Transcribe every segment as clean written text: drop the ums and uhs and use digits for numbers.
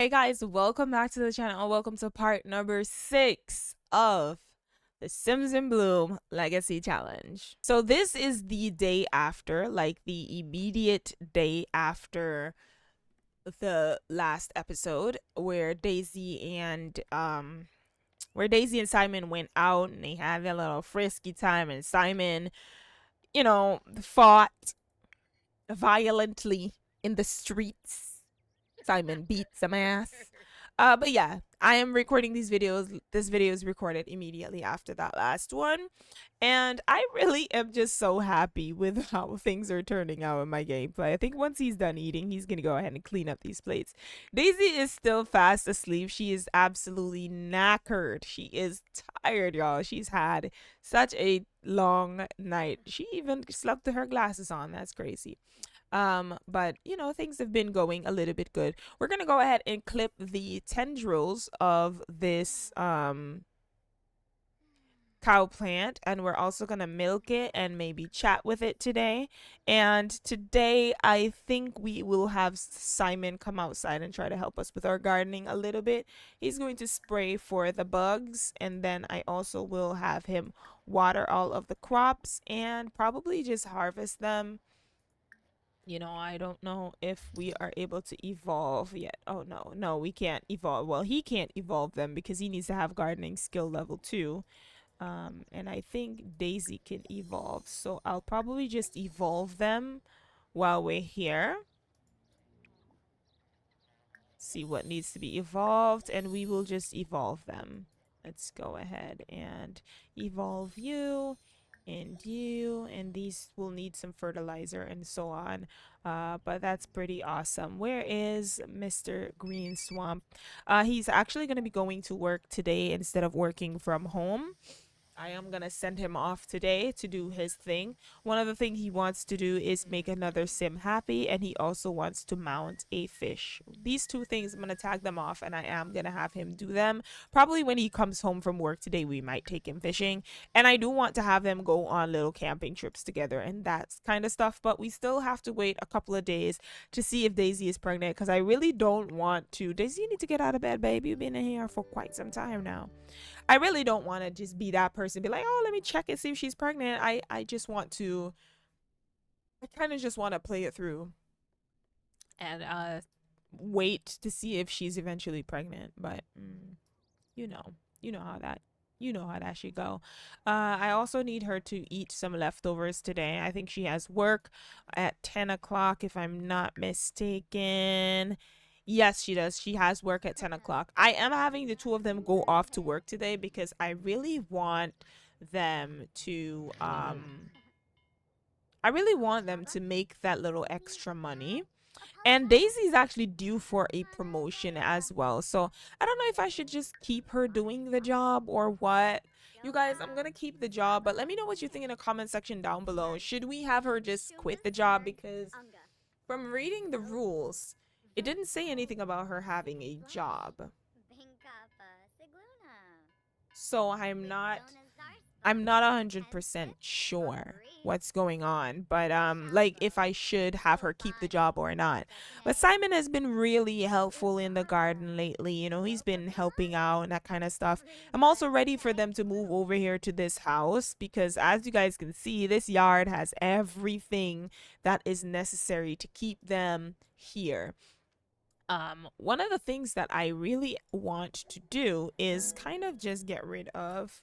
Hey guys, welcome back to the channel. Welcome to part number 6 of the Sims in Bloom Legacy Challenge. So this is the day after, like the immediate day after the last episode where Daisy and Simon went out and they had their little frisky time, and Simon, fought violently in the streets. Simon beat some ass. But yeah, I am recording these videos. This video is recorded immediately after that last one. And I really am just so happy with how things are turning out in my gameplay. I think once he's done eating, he's going to go ahead and clean up these plates. Daisy is still fast asleep. She is absolutely knackered. She is tired, y'all. She's had such a long night. She even slept with her glasses on. That's crazy. But things have been going a little bit good. We're gonna go ahead and clip the tendrils of this cow plant, and we're also gonna milk it and maybe chat with it today. And today I think we will have Simon come outside and try to help us with our gardening a little bit. He's going to spray for the bugs, and then I also will have him water all of the crops and probably just harvest them. I don't know if we are able to evolve yet. Oh, no, we can't evolve. Well, he can't evolve them because he needs to have gardening skill level 2. And I think Daisy can evolve. So I'll probably just evolve them while we're here. See what needs to be evolved, and we will just evolve them. Let's go ahead and evolve you and you, and these will need some fertilizer and so on. But that's pretty awesome. Where is Mr. Green Swamp? He's actually going to be going to work today instead of working from home. I am going to send him off today to do his thing. One of the things he wants to do is make another sim happy, and he also wants to mount a fish. These two things, I'm going to tag them off, and I am going to have him do them. Probably when he comes home from work today, we might take him fishing. And I do want to have them go on little camping trips together and that kind of stuff. But we still have to wait a couple of days to see if Daisy is pregnant, because I really don't want to. Daisy, you need to get out of bed, baby. You've been in here for quite some time now. I really don't want to just be that person, be like, oh, let me check and see if she's pregnant. I just want to, I kind of just want to play it through and wait to see if she's eventually pregnant. But you know, you know how that. You know how that should go. I also need her to eat some leftovers today. I think she has work at 10 o'clock, if I'm not mistaken. Yes, she does. She has work at 10 o'clock. I am having the two of them go off to work today because I really want them to make that little extra money. And Daisy's actually due for a promotion as well. So I don't know if I should just keep her doing the job or what. You guys, I'm going to keep the job, but let me know what you think in the comment section down below. Should we have her just quit the job? Because from reading the rules, it didn't say anything about her having a job. So I'm not 100% sure what's going on, but like if I should have her keep the job or not. But Simon has been really helpful in the garden lately. He's been helping out and that kind of stuff. I'm also ready for them to move over here to this house because, as you guys can see, this yard has everything that is necessary to keep them here. One of the things that I really want to do is kind of just get rid of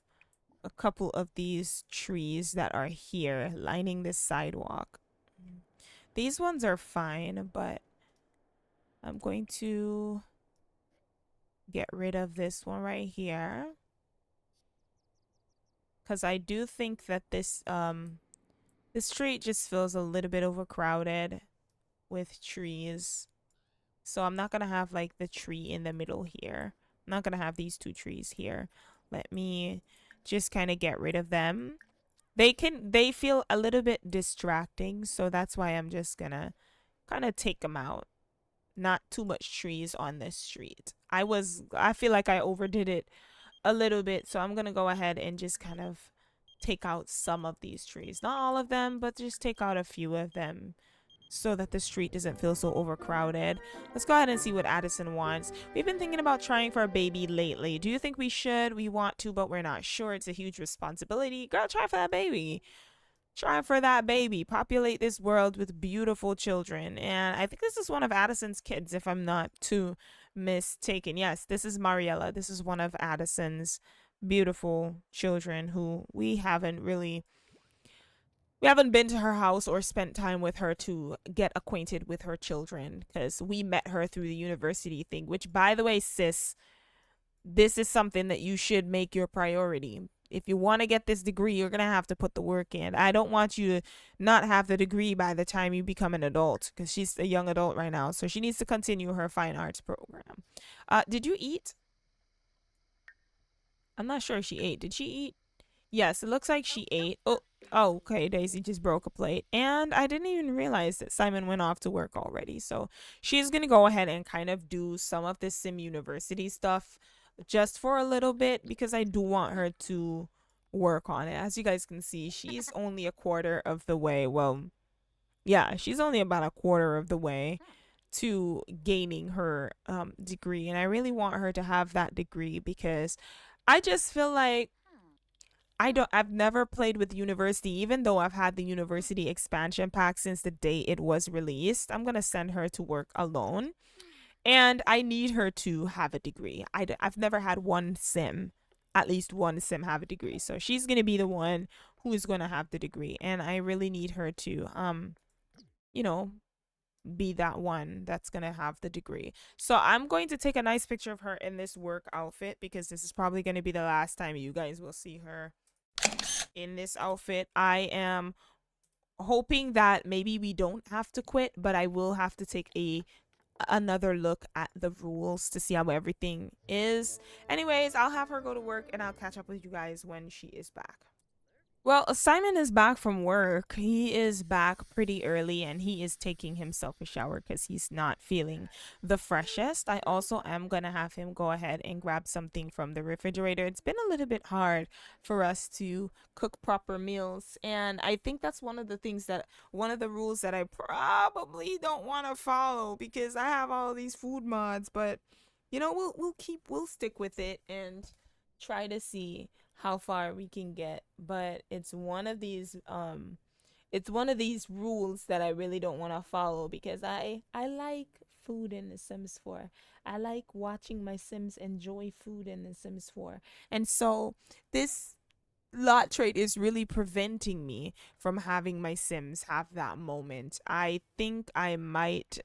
a couple of these trees that are here lining this sidewalk. These ones are fine, but I'm going to get rid of this one right here, because I do think that this street just feels a little bit overcrowded with trees. So I'm not gonna have like the tree in the middle here. I'm not gonna have these two trees here. Let me just kind of get rid of them. They feel a little bit distracting, so that's why I'm just gonna kind of take them out. Not too much trees on this street. I feel like I overdid it a little bit, so I'm gonna go ahead and just kind of take out some of these trees. Not all of them, but just take out a few of them so that the street doesn't feel so overcrowded. Let's go ahead and see what Addison wants. We've been thinking about trying for a baby lately. Do you think we should? We want to, but we're not sure. It's a huge responsibility. Girl, try for that baby. Try for that baby. Populate this world with beautiful children. And I think this is one of Addison's kids, if I'm not too mistaken. Yes, this is Mariella. This is one of Addison's beautiful children who we haven't been to her house or spent time with her to get acquainted with her children because we met her through the university thing, which, by the way, sis, this is something that you should make your priority. If you want to get this degree, you're going to have to put the work in. I don't want you to not have the degree by the time you become an adult because she's a young adult right now. So she needs to continue her fine arts program. Did you eat? I'm not sure if she ate. Did she eat? Yes, it looks like she ate. Oh, okay. Daisy just broke a plate. And I didn't even realize that Simon went off to work already. So she's going to go ahead and kind of do some of this Sim University stuff just for a little bit because I do want her to work on it. As you guys can see, she's only a quarter of the way. Well, yeah, she's only about a quarter of the way to gaining her degree. And I really want her to have that degree because I just feel like I've never played with university, even though I've had the university expansion pack since the day it was released. I'm going to send her to work alone. And I need her to have a degree. I've never had one sim, at least one sim, have a degree. So she's going to be the one who is going to have the degree. And I really need her to, you know, be that one that's going to have the degree. So I'm going to take a nice picture of her in this work outfit because this is probably going to be the last time you guys will see her in this outfit. I am hoping that maybe we don't have to quit, but I will have to take another look at the rules to see how everything is. Anyways, I'll have her go to work and I'll catch up with you guys when she is back. Well, Simon is back from work. He is back pretty early and he is taking himself a shower because he's not feeling the freshest. I also am going to have him go ahead and grab something from the refrigerator. It's been a little bit hard for us to cook proper meals. And I think that's one of the rules that I probably don't want to follow because I have all these food mods. But, we'll stick with it and try to see how far we can get, but it's one of these rules that I really don't want to follow because I like food in the Sims 4. I like watching my Sims enjoy food in the Sims 4. And so this lot trait is really preventing me from having my Sims have that moment. I think I might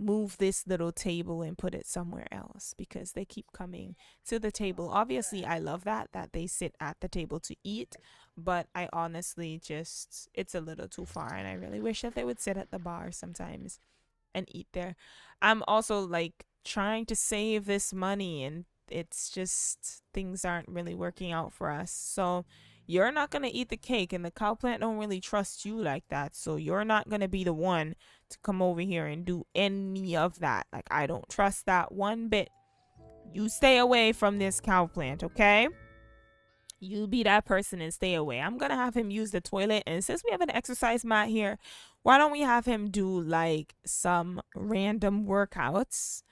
move this little table and put it somewhere else because they keep coming to the table. Obviously, I love that they sit at the table to eat, but I honestly just it's a little too far and I really wish that they would sit at the bar sometimes and eat there. I'm also like trying to save this money and it's just things aren't really working out for us. So you're not going to eat the cake and the cow plant don't really trust you like that. So you're not going to be the one to come over here and do any of that. Like I don't trust that one bit. You stay away from this cow plant, okay? You be that person and stay away. I'm gonna have him use the toilet, and since we have an exercise mat here, why don't we have him do like some random workouts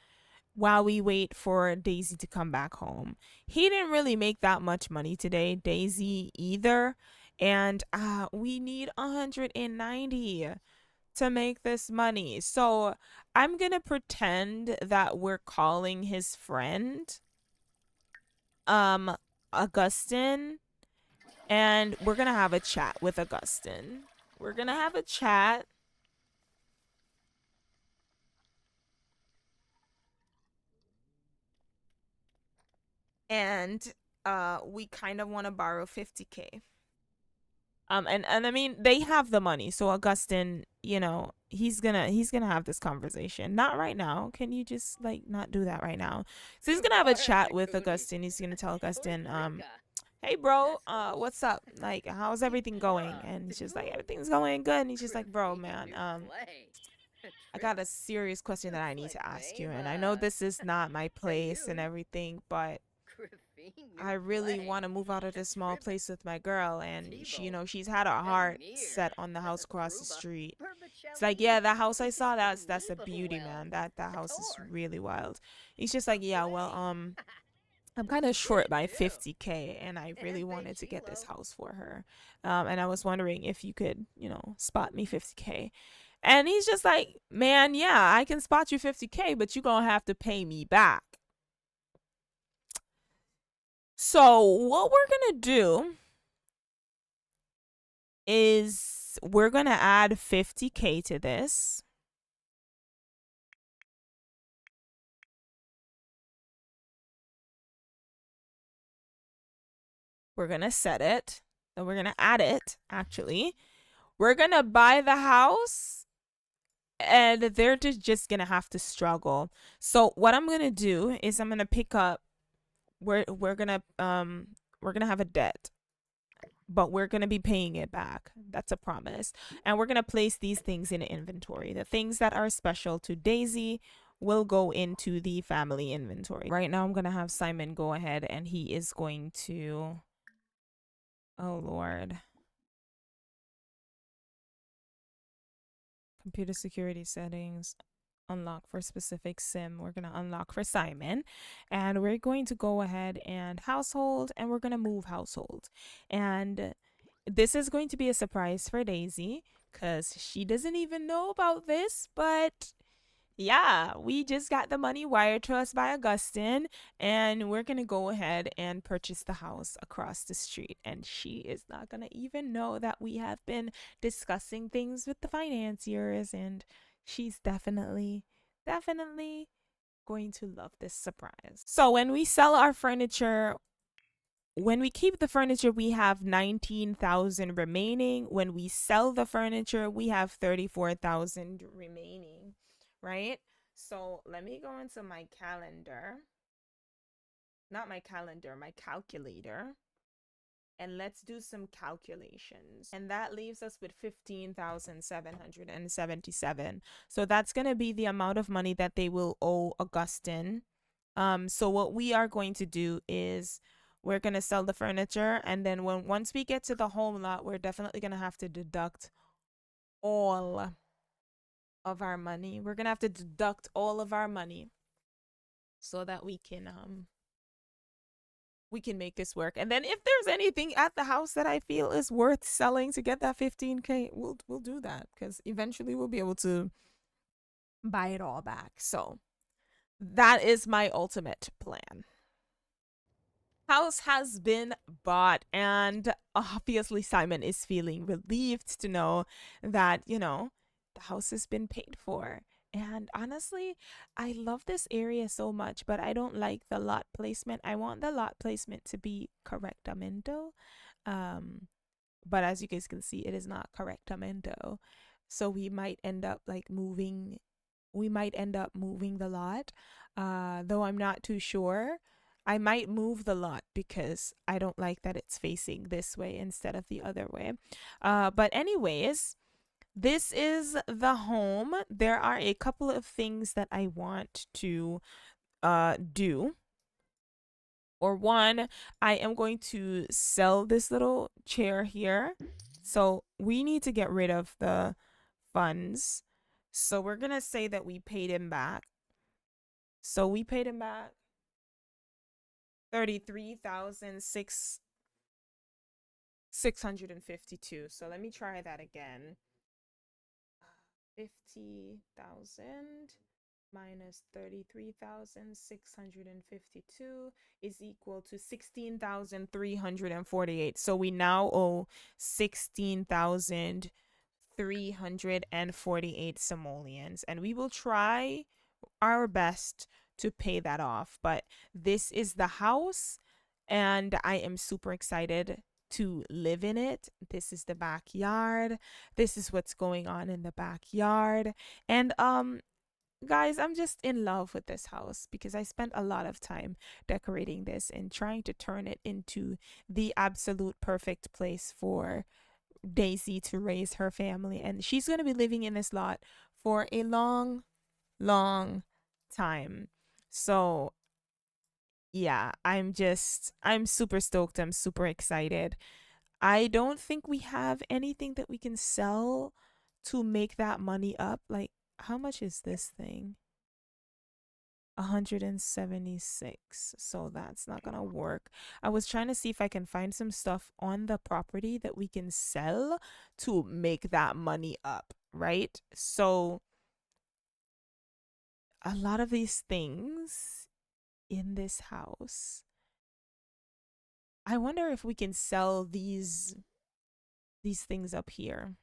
while we wait for Daisy to come back home? He didn't really make that much money today, Daisy either, and we need 190 to make this money. So I'm gonna pretend that we're calling his friend Augustin, and we're gonna have a chat with Augustin. We're gonna have a chat. And we kind of want to borrow 50K. And I mean they have the money, so Augustin, he's gonna have this conversation. Not right now. Can you just like not do that right now? So he's gonna have a chat with Augustin. He's gonna tell Augustin, hey bro, what's up? Like, how's everything going? And he's just like, everything's going good. And he's just like, bro, man, I got a serious question that I need to ask you. And I know this is not my place and everything, but I really want to move out of this small place with my girl, and she's had her heart set on the house across the street. It's like, yeah, that house I saw, that's a beauty, man. That house is really wild. He's just like, yeah, well, I'm kind of short by 50K, and I really wanted to get this house for her. And I was wondering if you could, spot me 50K. And he's just like, man, yeah, I can spot you 50K, but you're going to have to pay me back. So, what we're going to do is we're going to add 50K to this. We're going to set it. Then we're going to add it, actually. We're going to buy the house, and they're just going to have to struggle. So what I'm going to do is I'm going to pick up, we're going to have a debt, but we're going to be paying it back. That's a promise. And we're going to place these things in inventory. The things that are special to Daisy will go into the family inventory. Right now I'm going to have Simon go ahead, and he is going to, oh Lord, computer security settings, unlock for specific sim. We're going to unlock for Simon, and we're going to go ahead and household, and we're going to move household. And this is going to be a surprise for Daisy because she doesn't even know about this, but yeah, we just got the money wired to us by Augustine, and we're going to go ahead and purchase the house across the street. And she is not going to even know that we have been discussing things with the financiers, and she's definitely going to love this surprise. So when we sell our furniture, when we keep the furniture, we have 19,000 remaining. When we sell the furniture, we have 34,000 remaining, right? So let me go into my calendar. Not my calendar, my calculator. And let's do some calculations. And that leaves us with 15,777. So that's going to be the amount of money that they will owe Augustine. So what we are going to do is we're going to sell the furniture, and then once we get to the home lot, we're definitely going to have to deduct all of our money. We're going to have to deduct all of our money so that we can make this work. And then if there's anything at the house that I feel is worth selling to get that 15K, we'll do that, because eventually we'll be able to buy it all back. So that is my ultimate plan. House has been bought, and obviously Simon is feeling relieved to know that, the house has been paid for. And honestly, I love this area so much, but I don't like the lot placement. I want the lot placement to be correctamento. But as you guys can see, it is not correctamento. So we might end up moving the lot. Though I'm not too sure. I might move the lot because I don't like that it's facing this way instead of the other way. But anyways, this is the home. There are a couple of things that I want to do. Or one, I am going to sell this little chair here. So we need to get rid of the funds. So we're going to say that we paid him back. So we paid him back 33,652. So let me try that again. 50,000 minus 33,652 is equal to 16,348. So we now owe 16,348 simoleons, and we will try our best to pay that off. But this is the house, and I am super excited to live in it. This is the backyard. This is what's going on in the backyard. And guys, I'm just in love with this house because I spent a lot of time decorating this and trying to turn it into the absolute perfect place for Daisy to raise her family. And she's going to be living in this lot for a long time. So yeah, I'm super stoked. I'm super excited. I don't think we have anything that we can sell to make that money up. Like, how much is this thing? 176. So that's not gonna work. I was trying to see if I can find some stuff on the property that we can sell to make that money up, right? So a lot of these things in this house, I wonder if we can sell these things up here.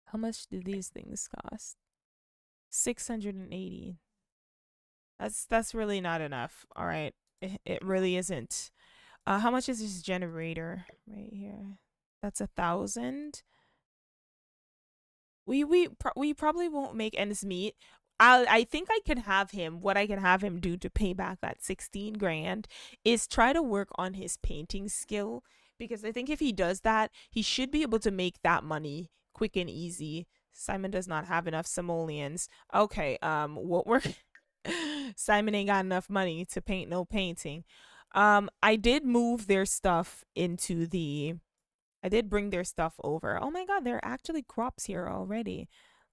How much do these things cost? 680. That's really not enough. All right. It really isn't. How much is this generator right here? That's 1,000. We probably won't make ends meet. I think I can have him. What I can have him do to pay back that 16 grand is try to work on his painting skill, because I think if he does that, he should be able to make that money quick and easy. Simon does not have enough simoleons. Okay, what we're Simon ain't got enough money to paint no painting. I did move their stuff into the I did bring their stuff over. Oh my god, there are actually crops here already.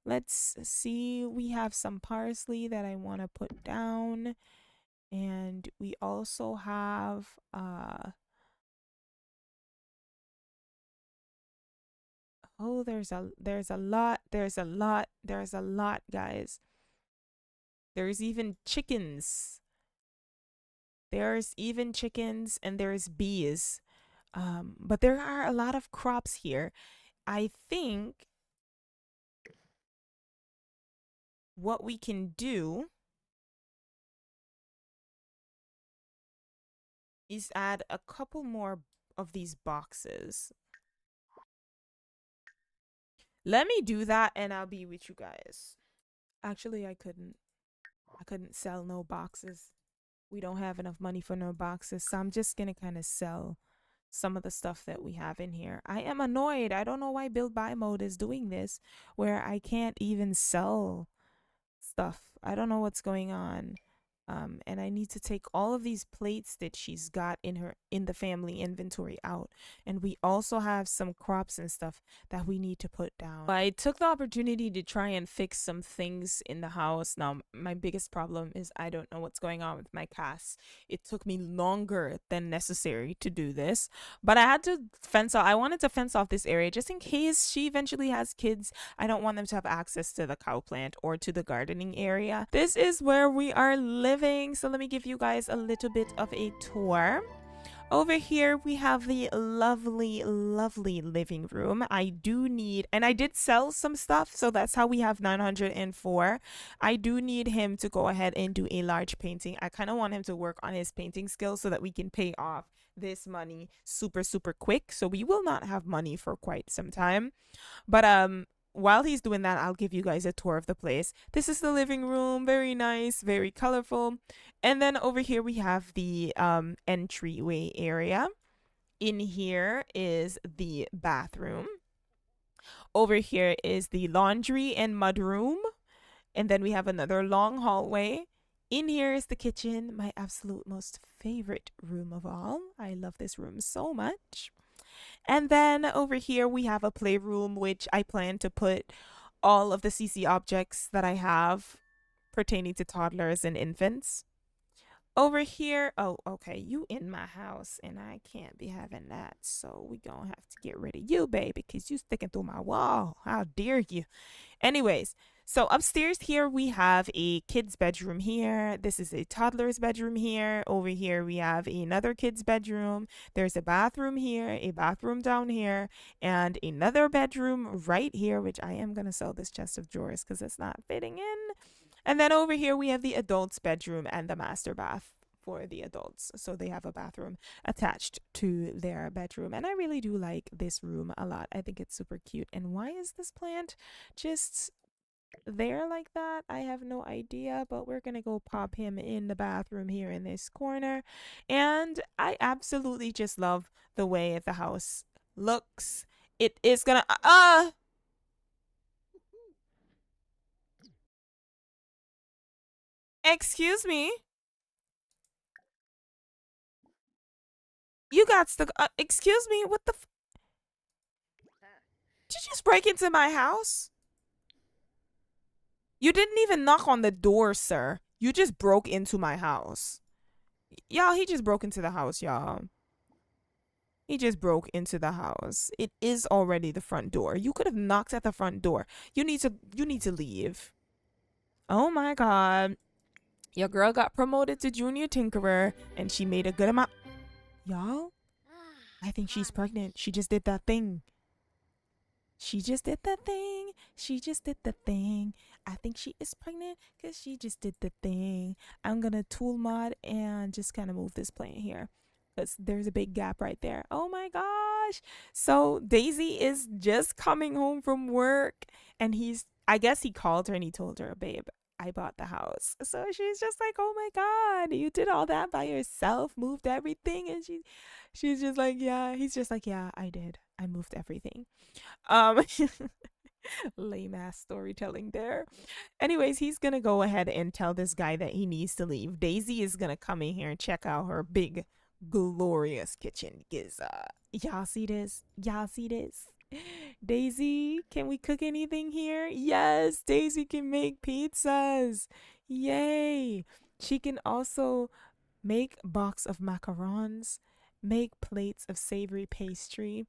Let's see. We have some parsley that I want to put down. And we also have oh, there's a lot, guys. There's even chickens. There's even chickens and there's bees. But there are a lot of crops here. I think what we can do is add a couple more of these boxes. Let me do that and I'll be with you guys. Actually, I couldn't sell no boxes. We don't have enough money for no boxes, so I'm just gonna kind of sell some of the stuff that we have in here. I am annoyed. I don't know why build buy mode is doing this, where I can't even sell stuff. I don't know what's going on. And I need to take all of these plates that she's got in the family inventory out. And we also have some crops and stuff that we need to put down. I took the opportunity to try and fix some things in the house. Now, my biggest problem is I don't know what's going on with my cats. It took me longer than necessary to do this, but I had to fence off. I wanted to fence off this area just in case she eventually has kids. I don't want them to have access to the cow plant or to the gardening area. This is where we are living. So let me give you guys a little bit of a tour. Over here, we have the lovely, lovely living room. I do need, and I did sell some stuff, so that's how we have 904. I do need him to go ahead and do a large painting. I kind of want him to work on his painting skills so that we can pay off this money super, super quick. So we will not have money for quite some time. But while he's doing that, I'll give you guys a tour of the place. This is the living room, very nice, very colorful. And then over here we have the entryway area. In here is the bathroom. Over here is the laundry and mud room. And then we have another long hallway. In here is the kitchen, my absolute most favorite room of all. I love this room so much. And then over here we have a playroom, which I plan to put all of the CC objects that I have pertaining to toddlers and infants. Over here, oh, okay, you in my house and I can't be having that. So we gonna have to get rid of you, baby, because you sticking through my wall. How dare you? Anyways, so upstairs here we have a kid's bedroom here. This is a toddler's bedroom here. Over here we have another kid's bedroom. There's a bathroom here, a bathroom down here, and another bedroom right here, which I am going to sell this chest of drawers because it's not fitting in. And then over here we have the adults' bedroom and the master bath for the adults. So they have a bathroom attached to their bedroom. And I really do like this room a lot. I think it's super cute. And why is this plant just there like that? I have no idea, but we're gonna go pop him in the bathroom here in this corner. And I absolutely just love the way the house looks. It is gonna excuse me. You got to excuse me, what the Did you just break into my house? You didn't even knock on the door, sir. You just broke into my house. Y'all, he just broke into the house, y'all. He just broke into the house. It is already the front door. You could have knocked at the front door. You need to leave. Oh my god. Your girl got promoted to junior tinkerer and she made a good amount. Y'all, I think she's pregnant. She just did that thing. She just did the thing. She just did the thing. I think she is pregnant because she just did the thing. I'm going to tool mod and just kind of move this plant here because there's a big gap right there. Oh my gosh. So Daisy is just coming home from work and I guess he called her and he told her, babe, I bought the house. So she's just like, oh my God, you did all that by yourself, moved everything. And she's just like, yeah. He's just like, yeah, I did. I moved everything. Um, lame ass storytelling there. Anyways, he's gonna go ahead and tell this guy that he needs to leave. Daisy is gonna come in here and check out her big, glorious kitchen. Cause y'all see this? Y'all see this? Daisy, can we cook anything here? Yes, Daisy can make pizzas. Yay! She can also make box of macarons, make plates of savory pastry.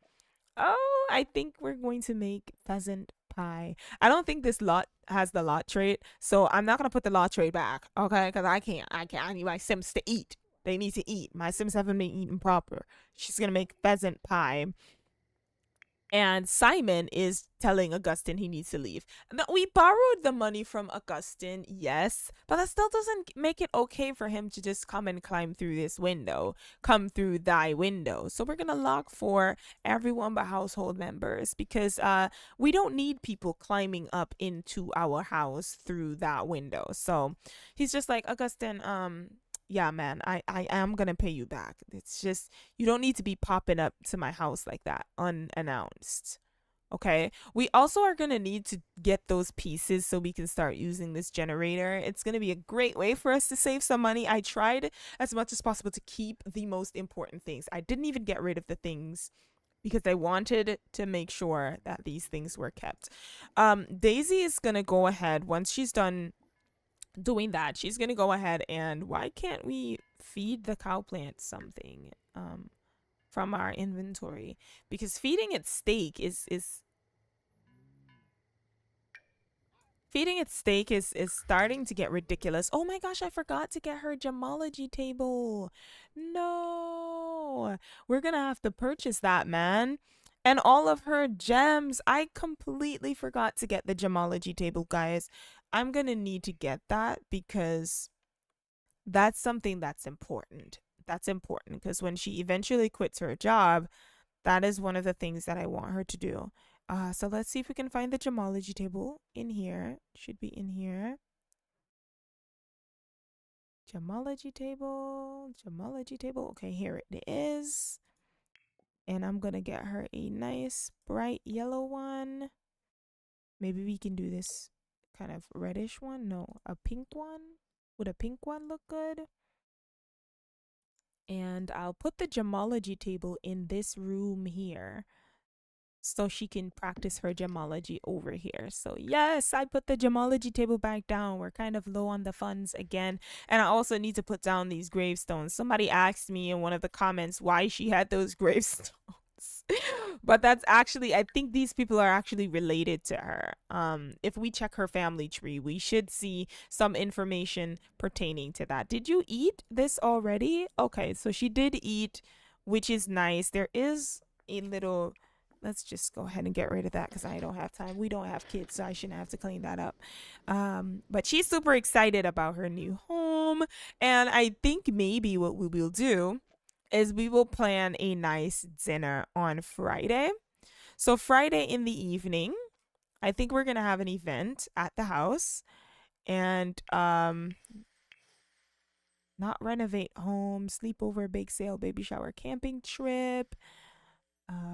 Oh, I think we're going to make pheasant pie. I don't think this lot has the lot trait, so I'm not gonna put the lot trait back, okay? Because I can't. I need my Sims to eat. They need to eat. My Sims haven't been eating proper. She's gonna make pheasant pie. And Simon is telling Augustine he needs to leave. Now, we borrowed the money from Augustine, yes, but that still doesn't make it okay for him to just come and climb through this window, come through thy window. So we're gonna lock for everyone but household members because we don't need people climbing up into our house through that window. So he's just like, Augustine, yeah, man, I am gonna pay you back. It's just you don't need to be popping up to my house like that unannounced. Okay. We also are gonna need to get those pieces so we can start using this generator. It's gonna be a great way for us to save some money. I tried as much as possible to keep the most important things. I didn't even get rid of the things because I wanted to make sure that these things were kept. Daisy is gonna go ahead once she's done doing that. She's gonna go ahead and why can't we feed the cow plant something from our inventory? Because feeding it steak is starting to get ridiculous. Oh my gosh, I forgot to get her gemology table. No, we're gonna have to purchase that, man. And all of her gems. I completely forgot to get the gemology table, guys. I'm gonna need to get that because that's something that's important. That's important because when she eventually quits her job, that is one of the things that I want her to do. So let's see if we can find the gemology table in here. Should be in here. Gemology table, gemology table. Okay, here it is. And I'm gonna get her a nice bright yellow one. Maybe we can do this kind of reddish one. No, a pink one. Would a pink one look good? And I'll put the gemology table in this room here so she can practice her gemology over here. So yes, I put the gemology table back down. We're kind of low on the funds again. And I also need to put down these gravestones. Somebody asked me in one of the comments why she had those gravestones. But that's actually, I think these people are actually related to her. If we check her family tree, we should see some information pertaining to that. Did you eat this already? Okay, so she did eat, which is nice. There is a little, let's just go ahead and get rid of that because I don't have time. We don't have kids, so I shouldn't have to clean that up. But she's super excited about her new home. And I think maybe what we will do is we will plan a nice dinner on Friday. So Friday in the evening, I think we're gonna have an event at the house and not renovate home, sleepover, bake sale, baby shower, camping trip,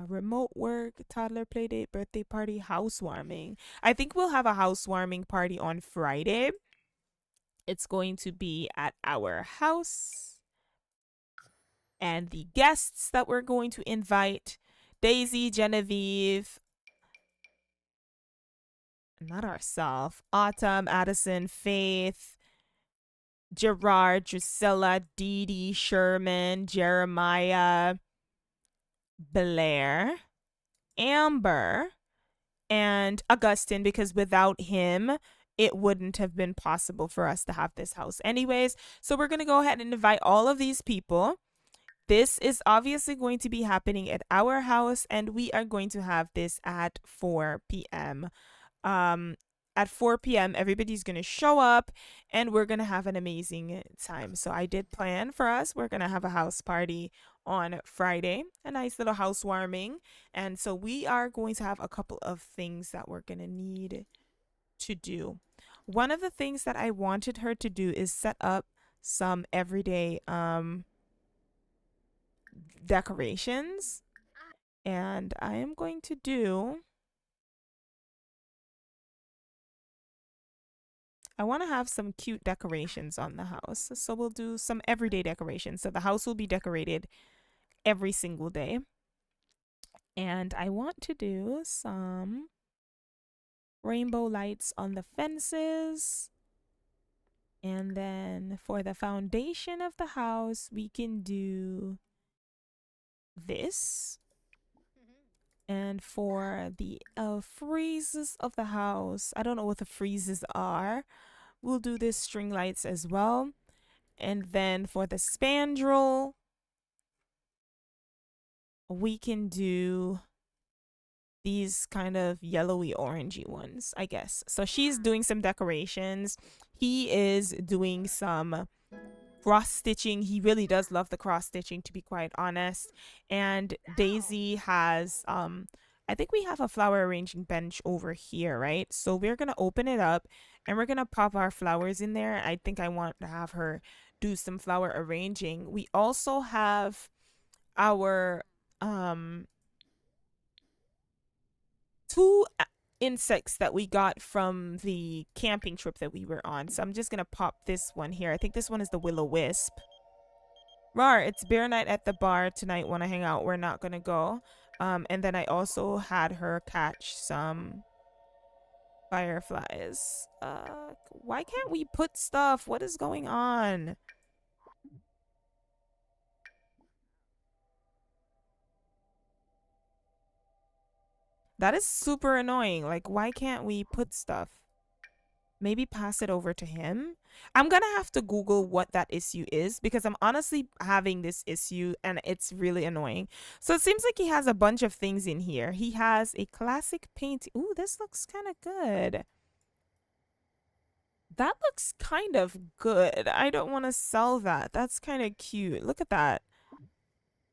remote work, toddler play date, birthday party, housewarming. I think we'll have a housewarming party on Friday. It's going to be at our house. And the guests that we're going to invite, Daisy, Genevieve, not ourselves. Autumn, Addison, Faith, Gerard, Drusilla, Dee Dee, Sherman, Jeremiah, Blair, Amber, and Augustine, because without him, it wouldn't have been possible for us to have this house anyways. So we're going to go ahead and invite all of these people. This is obviously going to be happening at our house, and we are going to have this at 4 p.m. Um, at 4 p.m., everybody's going to show up and we're going to have an amazing time. So I did plan for us. We're going to have a house party on Friday, a nice little housewarming. And so we are going to have a couple of things that we're going to need to do. One of the things that I wanted her to do is set up some everyday decorations. And I am going to do, I want to have some cute decorations on the house. So we'll do some everyday decorations. So the house will be decorated every single day. And I want to do some rainbow lights on the fences. And then for the foundation of the house, we can do this. And for the friezes of the house, I don't know what the friezes are. We'll do this string lights as well. And then for the spandrel, we can do these kind of yellowy orangey ones, I guess. So she's doing some decorations. He is doing some cross stitching. He really does love the cross stitching, to be quite honest. And Daisy has I think we have a flower arranging bench over here, right? So we're gonna open it up and we're gonna pop our flowers in there. I think I want to have her do some flower arranging. We also have our two insects that we got from the camping trip that we were on. So I'm just gonna pop this one here. I think this one is the will-o-wisp. Rar, it's bear night at the bar tonight. Want to hang out? We're not gonna go. And then I also had her catch some fireflies. Why can't we put stuff? What is going on? That is super annoying. Like, why can't we put stuff? Maybe pass it over to him. I'm gonna have to Google what that issue is because I'm honestly having this issue and it's really annoying. So it seems like he has a bunch of things in here. He has a classic paint. Ooh, this looks kind of good. That looks kind of good. I don't want to sell that. That's kind of cute. Look at that.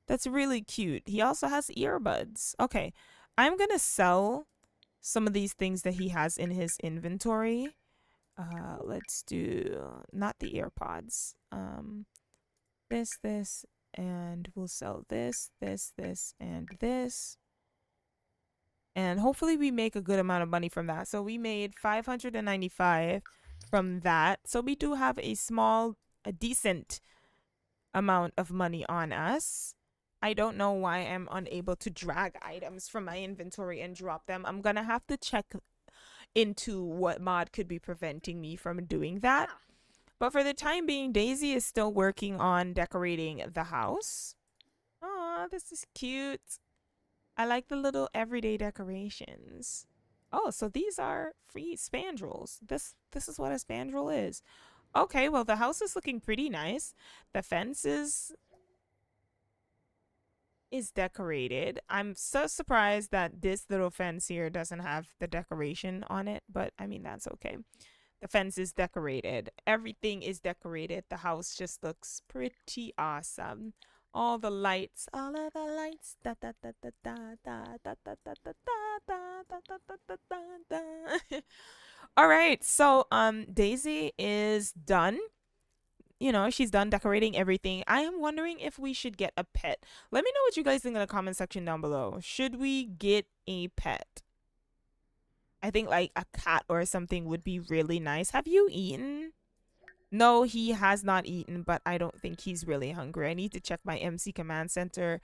That's really cute. He also has earbuds. Okay, I'm gonna sell some of these things that he has in his inventory. Let's do not the AirPods. This, and we'll sell this, and this. And hopefully we make a good amount of money from that. So we made 595 from that. So we do have a decent amount of money on us. I don't know why I'm unable to drag items from my inventory and drop them. I'm gonna have to check into what mod could be preventing me from doing that. But for the time being, Daisy is still working on decorating the house. Aw, this is cute. I like the little everyday decorations. Oh, so these are free spandrels. This is what a spandrel is. Okay, well the house is looking pretty nice. The fence is decorated. I'm so surprised that this little fence here doesn't have the decoration on it, but I mean that's okay. The fence is decorated. Everything is decorated. The house just looks pretty awesome. All the lights, all of the lights. Da da da da da da da da da da da da da da da da. All right, so Daisy is done. You know, she's done decorating everything. I am wondering if we should get a pet. Let me know what you guys think in the comment section down below. Should we get a pet? I think like a cat or something would be really nice. Have you eaten? No, he has not eaten, but I don't think he's really hungry. I need to check my MC Command Center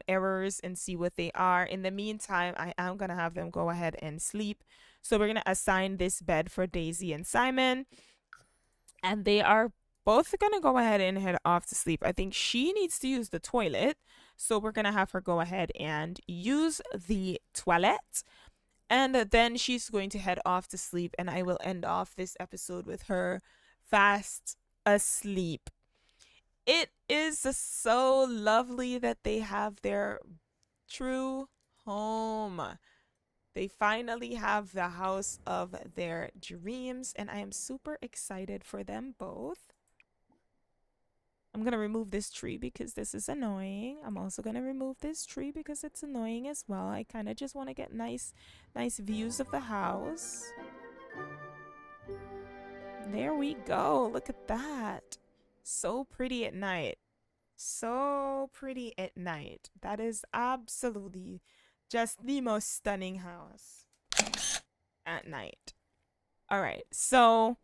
errors and see what they are. In the meantime, I am going to have them go ahead and sleep So we're going to assign this bed for Daisy and Simon, and they are both going to go ahead and head off to sleep. I think she needs to use the toilet, so we're going to have her go ahead and use the toilet. And then she's going to head off to sleep, and I will end off this episode with her fast asleep. It is so lovely that they have their true home. They finally have the house of their dreams, and I am super excited for them both. I'm going to remove this tree because this is annoying. I'm also going to remove this tree because it's annoying as well. I kind of just want to get nice views of the house. There we go. Look at that. So pretty at night. So pretty at night. That is absolutely just the most stunning house at night. All right. So,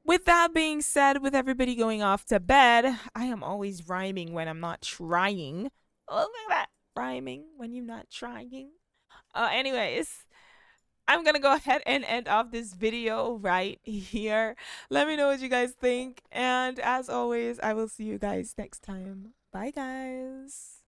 with that being said, with everybody going off to bed, I am always rhyming when I'm not trying. Oh, look at that. Rhyming when you're not trying. Anyways, I'm gonna go ahead and end off this video right here. Let me know what you guys think. And as always, I will see you guys next time. Bye, guys.